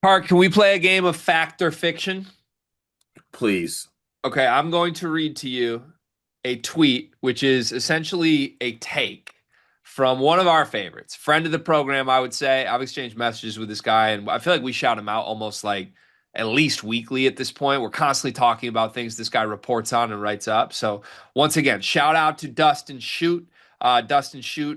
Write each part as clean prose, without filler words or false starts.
Park, can we play a game of fact or fiction? Please. Okay, I'm going to read to you a tweet, which is essentially a take from one of our favorites, friend of the program, I would say. I've exchanged messages with this guy, and I feel like we shout him out almost like at least weekly at this point. We're constantly talking about things this guy reports on and writes up. So, once again, shout out to Dustin Shoot,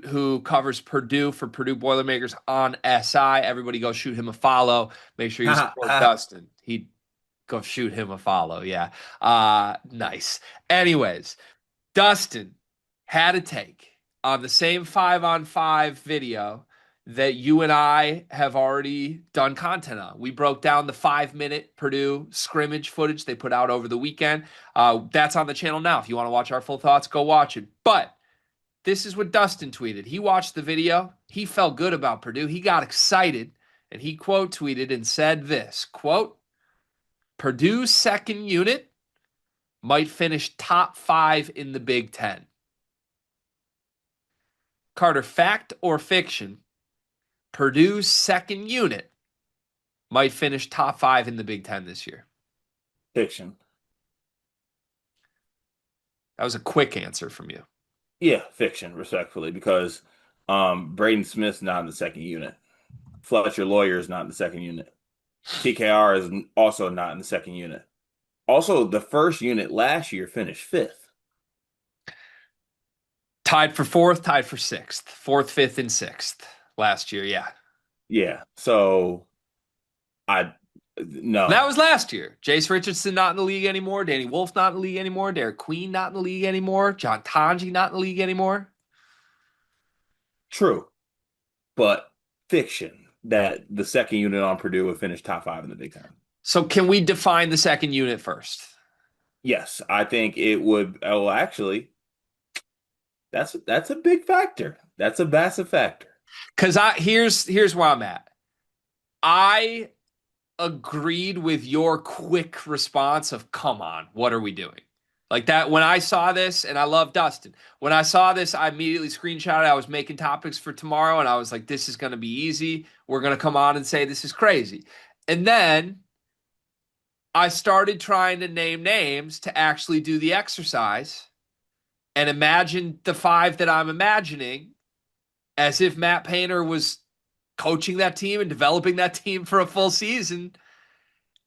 who covers Purdue for Purdue Boilermakers on SI. Everybody go shoot him a follow. Make sure you support Dustin. He Go shoot him a follow. Yeah. Nice. Anyways, Dustin had a take on the same 5-on-5 video that you and I have already done content on. We broke down the 5-minute Purdue scrimmage footage they put out over the weekend. That's on the channel now. If you want to watch our full thoughts, go watch it. But this is what Dustin tweeted. He watched the video. He felt good about Purdue. He got excited and he quote tweeted and said this quote, Purdue's second unit might finish top 5 in the Big Ten. Carter, fact or fiction? Purdue's second unit might finish top 5 in the Big Ten this year. Fiction. That was a quick answer from you. Yeah, fiction, respectfully, because Braden Smith's not in the second unit. Fletcher Lawyer is not in the second unit. TKR is also not in the second unit. Also, the first unit last year finished fifth. Tied for fourth, tied for sixth. Fourth, fifth, and sixth last year. Yeah. Yeah, so I no. That was last year. Jace Richardson not in the league anymore. Danny Wolf not in the league anymore. Derek Queen not in the league anymore. John Tanji not in the league anymore. True, but fiction that the second unit on Purdue would finish top five in the Big Ten. So can we define the second unit first? Yes, I think it would. Oh, actually, that's a big factor. That's a massive factor. Because here's where I'm at. I agreed with your quick response of come on, what are we doing? Like that when I saw this, and I love Dustin. When I saw this, I immediately screenshotted. I was making topics for tomorrow, and I was like, this is gonna be easy. We're gonna come on and say this is crazy. And then I started trying to name names to actually do the exercise and imagine the 5 that I'm imagining as if Matt Painter was coaching that team and developing that team for a full season.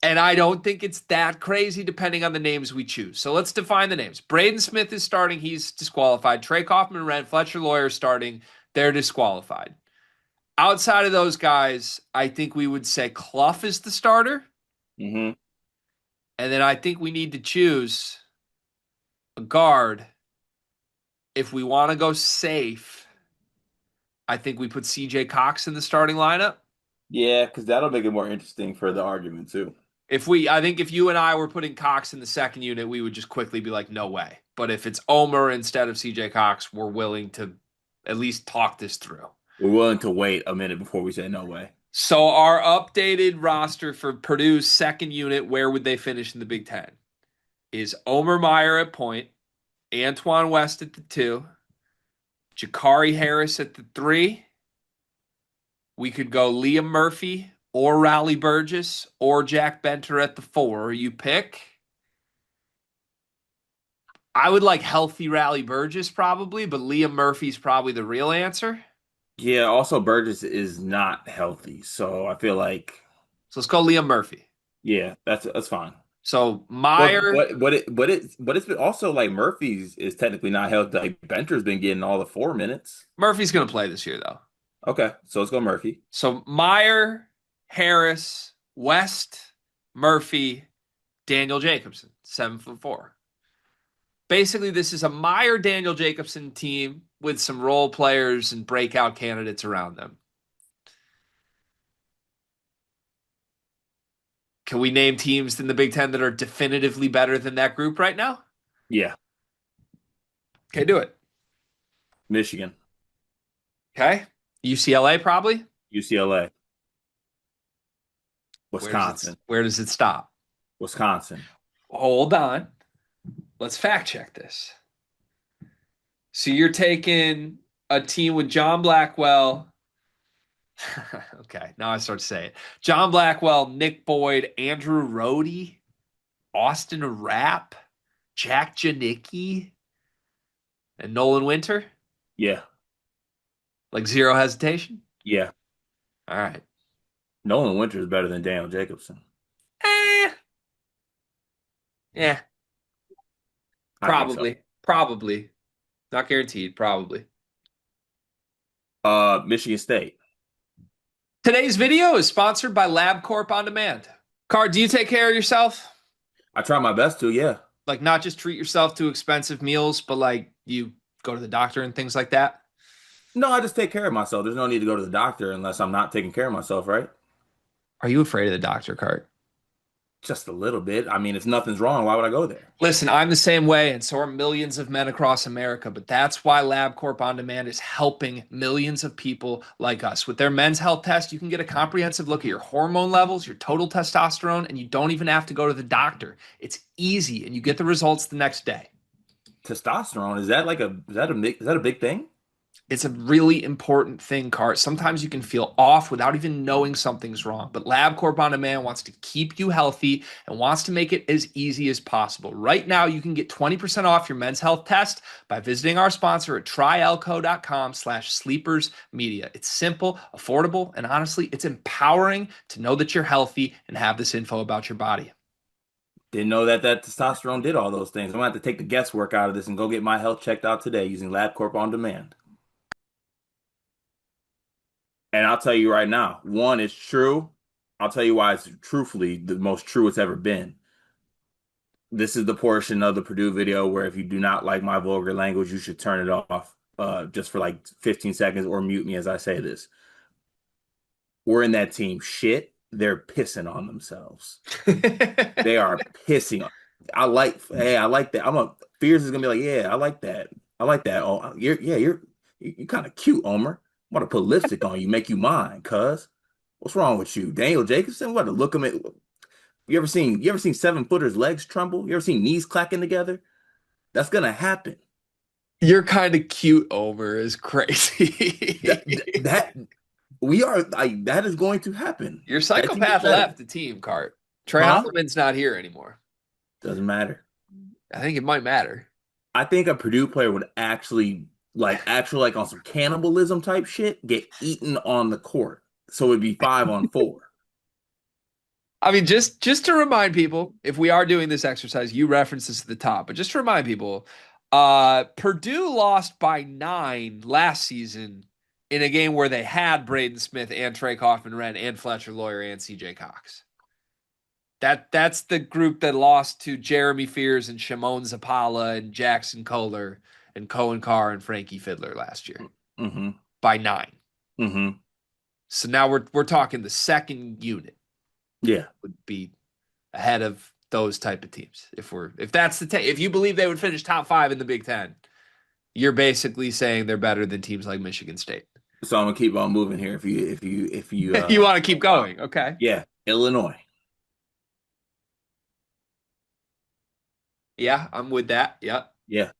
And I don't think it's that crazy depending on the names we choose. So let's define the names. Braden Smith is starting. He's disqualified. Trey Kaufman-Rent, Fletcher Lawyer starting. They're disqualified. Outside of those guys, I think we would say Clough is the starter. Mm-hmm. And then I think we need to choose a guard. If we want to go safe, I think we put CJ Cox in the starting lineup. Yeah, because that'll make it more interesting for the argument too. I think if you and I were putting Cox in the second unit, we would just quickly be like, no way. But if it's Omer instead of CJ Cox, we're willing to at least talk this through. We're willing to wait a minute before we say no way. So our updated roster for Purdue's second unit, where would they finish in the Big Ten? Is Omer Meyer at point, Antoine West at the 2, Jakari Harris at the 3. We could go Liam Murphy or Raleigh Burgess or Jack Benter at the 4. You pick. I would like healthy Raleigh Burgess probably, but Liam Murphy's probably the real answer. Yeah, also Burgess is not healthy, so I feel like So let's go Liam Murphy. yeah, that's fine. So But Meyer, it's been also like Murphy's is technically not healthy. Like Benter's been getting all the 4 minutes. Murphy's going to play this year though. Okay, so let's go Murphy. So Meyer, Harris, West, Murphy, Daniel Jacobson, 7'4". Basically, this is a Meyer Daniel Jacobson team with some role players and breakout candidates around them. Can we name teams in the Big Ten that are definitively better than that group right now? Yeah, Okay, do it. Michigan, Okay. UCLA probably. UCLA, Where does Wisconsin, where does it stop? Wisconsin. Hold on. Let's fact check this. So you're taking a team with John Blackwell, Okay, now I start to say it. John Blackwell, Nick Boyd, Andrew Rohde, Austin Rapp, Jack Janicki, and Nolan Winter. Yeah, Like zero hesitation. yeah. All right. Nolan Winter is better than Daniel Jacobson. Eh, yeah, I think so. probably. Not guaranteed, probably. Michigan State. Today's video is sponsored by LabCorp On Demand. Card, do you take care of yourself? I try my best to, yeah. Like not just treat yourself to expensive meals, but like you go to the doctor and things like that? No, I just take care of myself. There's no need to go to the doctor unless I'm not taking care of myself, right? Are you afraid of the doctor, Card? Just a little bit. I mean, if nothing's wrong, why would I go there? Listen, I'm the same way, and so are millions of men across America. But that's why LabCorp On Demand is helping millions of people like us. With their men's health test, you can get a comprehensive look at your hormone levels, your total testosterone, and you don't even have to go to the doctor. It's easy, and you get the results the next day. Testosterone, is that a big thing? It's a really important thing, Cart. Sometimes you can feel off without even knowing something's wrong. But LabCorp On Demand wants to keep you healthy and wants to make it as easy as possible. Right now, you can get 20% off your men's health test by visiting our sponsor at tryelco.com/sleepersmedia. It's simple, affordable, and honestly, it's empowering to know that you're healthy and have this info about your body. Didn't know that testosterone did all those things. I'm gonna have to take the guesswork out of this and go get my health checked out today using LabCorp On Demand. And I'll tell you right now, one, it's true. I'll tell you why it's truthfully the most true it's ever been. This is the portion of the Purdue video where if you do not like my vulgar language, you should turn it off just for like 15 seconds or mute me as I say this. We're in that team shit. They're pissing on themselves. They are pissing on. I like that. Fears is gonna be like, yeah, I like that. I like that. Oh, you're kind of cute, Omer. I'm gonna put lipstick on you, make you mine, cuz. What's wrong with you? Daniel Jacobson? What to look him at? You ever seen 7-footers legs tremble? You ever seen knees clacking together? That's gonna happen. You're kind of cute, Omer, is That crazy. that we are like that is going to happen. Your That team gets psychopath better. left the team, Cart. Trey Huh? Holloman's not here anymore. Doesn't matter. I think it might matter. I think a Purdue player would actually like on some cannibalism type shit, get eaten on the court. So it'd be 5-on-4. I mean, just to remind people, if we are doing this exercise, you referenced this at the top, but just to remind people, Purdue lost by 9 last season in a game where they had Braden Smith and Trey Kaufman-Renn and Fletcher Lawyer and CJ Cox. That's the group that lost to Jeremy Fears and Shimon Zapala and Jackson Kohler and Cohen Carr and Frankie Fiddler last year Mm-hmm. by 9. Mm-hmm. So now we're talking the second unit Yeah. would be ahead of those type of teams. If that's if you believe they would finish top 5 in the Big Ten, you're basically saying they're better than teams like Michigan State. So I'm gonna keep on moving here if you You want to keep allow. going, okay? Yeah, Illinois. Yeah, I'm with that. Yeah, Yeah.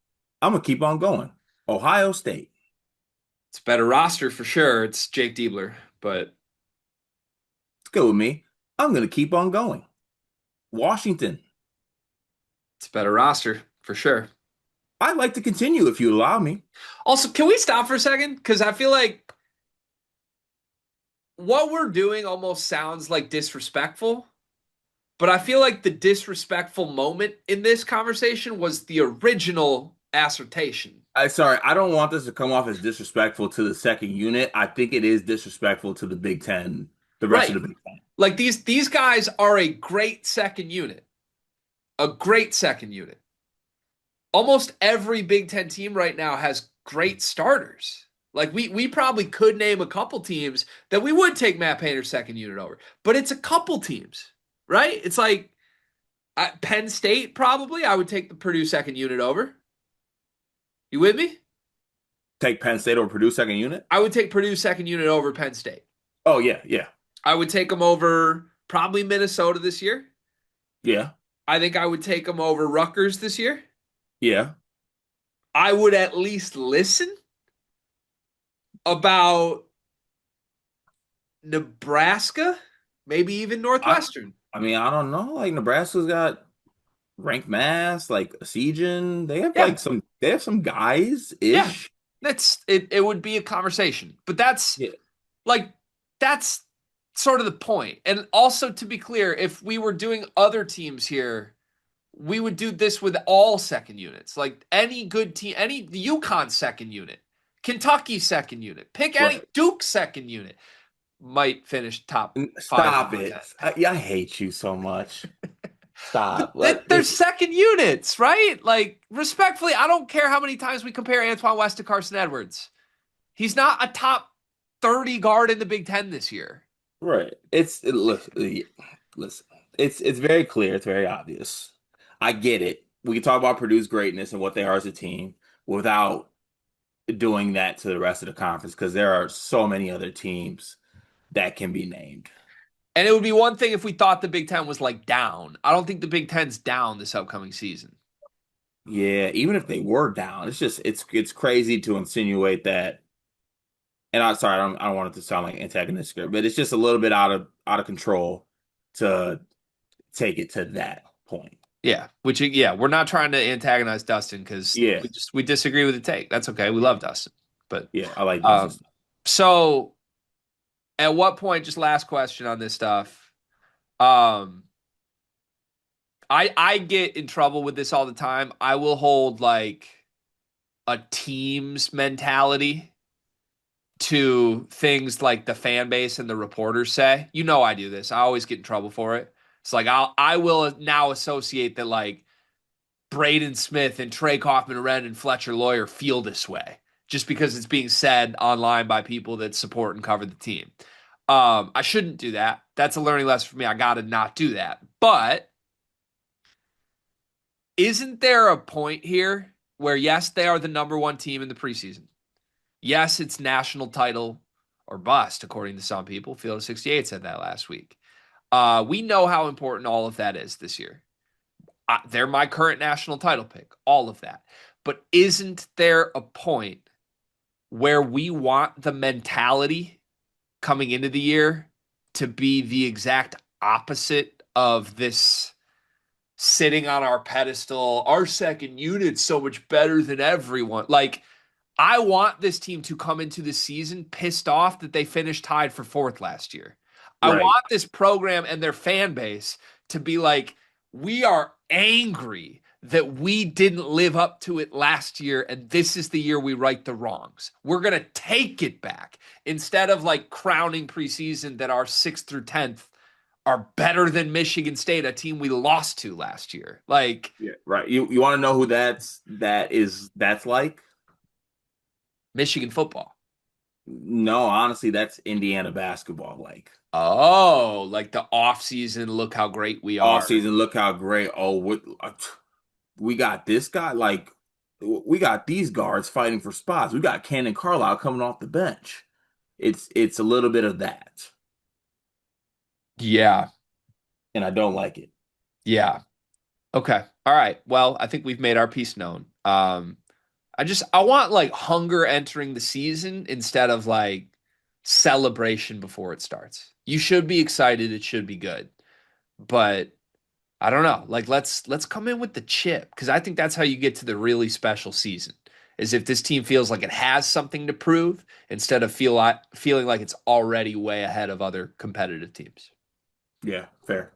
I'm gonna keep on going. Ohio State. it's a better roster for sure. It's Jake Diebler, but It's good with me. I'm gonna keep on going. Washington. it's a better roster for sure. I'd like to continue if you allow me. Also, can we stop for a second? Because I feel like what we're doing almost sounds like disrespectful, but I feel like the disrespectful moment in this conversation was the original assertion. Sorry, I don't want this to come off as disrespectful to the second unit. I think it is disrespectful to the Big Ten, the rest of Right. the Big Ten. Like these guys are a great second unit. A great second unit. Almost every Big Ten team right now has great starters. Like we probably could name a couple teams that we would take Matt Painter's second unit over, but it's a couple teams, right? It's like Penn State probably. I would take the Purdue second unit over. You with me? Take Penn State over Purdue second unit? I would take Purdue second unit over Penn State. Oh yeah, yeah, I would take them over probably Minnesota this year. yeah, I think I would take them over Rutgers this year. yeah. I would at least listen about Nebraska, maybe even I Northwestern. I mean, I don't know. Like Nebraska's got ranked mass, like Sejan. Yeah, They have some guys yeah. ish. That's it. It would be a conversation, but that's Yeah. like that's sort of the point. And also, to be clear, if we were doing other teams here, we would do this with all second units. Like any good team, any the UConn second unit, Kentucky second unit, pick any Right. Duke second unit might finish top five Stop or it. 10. I hate you so much. Stop. They're second units, right? Like, respectfully, I don't care how many times we compare Antoine West to Carson Edwards. He's not a top 30 guard in the Big Ten this year. Right. Listen. It's very clear. It's very obvious. I get it. We can talk about Purdue's greatness and what they are as a team without doing that to the rest of the conference because there are so many other teams that can be named. And it would be one thing if we thought the Big Ten was like down. I don't think the Big Ten's down this upcoming season. Yeah, even if they were down, it's crazy to insinuate that. And I'm sorry, I don't want it to sound like antagonistic, but it's just a little bit out of control to take it to that point. Yeah, we're not trying to antagonize Dustin because Yeah, we disagree with the take. That's okay. We love Dustin, but yeah, I like Dustin. um, so at what point? Just last question on this stuff. Um, I get in trouble with this all the time. I will hold like a team's mentality to things like the fan base and the reporters say. You know I do this. I always get in trouble for it. It's like I will now associate that like Braden Smith and Trey Kaufman-Renn and Fletcher Lawyer feel this way just because it's being said online by people that support and cover the team. I shouldn't do that. That's a learning lesson for me. I got to not do that. But isn't there a point here where, yes, they are the number one team in the preseason? Yes, it's national title or bust, according to some people. Field of 68 said that last week. We know how important all of that is this year. They're my current national title pick, all of that. But isn't there a point where we want the mentality coming into the year to be the exact opposite of this sitting on our pedestal? Our second unit's so much better than everyone. Like, I want this team to come into the season pissed off that they finished tied for fourth last year. I Right. want this program and their fan base to be like, we are angry that we didn't live up to it last year, and this is the year we right the wrongs. We're going to take it back instead of like crowning preseason that our 6th through 10th are better than Michigan State, a team we lost to last year. Like, Yeah, right. You want to know who that's like? Michigan football. No, honestly, that's Indiana basketball like. Oh, like the off season, look how great we All are. season, look how great. Oh, we got this guy. Like, we got these guards fighting for spots. We got Cannon Carlisle coming off the bench. It's a little bit of that, Yeah. and I don't like it. Yeah. Okay. All right. Well, I think we've made our piece known. I want like hunger entering the season instead of like celebration before it starts. You should be excited, it should be good. But I don't know. Like let's come in with the chip because I think that's how you get to the really special season. Is if this team feels like it has something to prove instead of feeling like it's already way ahead of other competitive teams. Yeah, fair.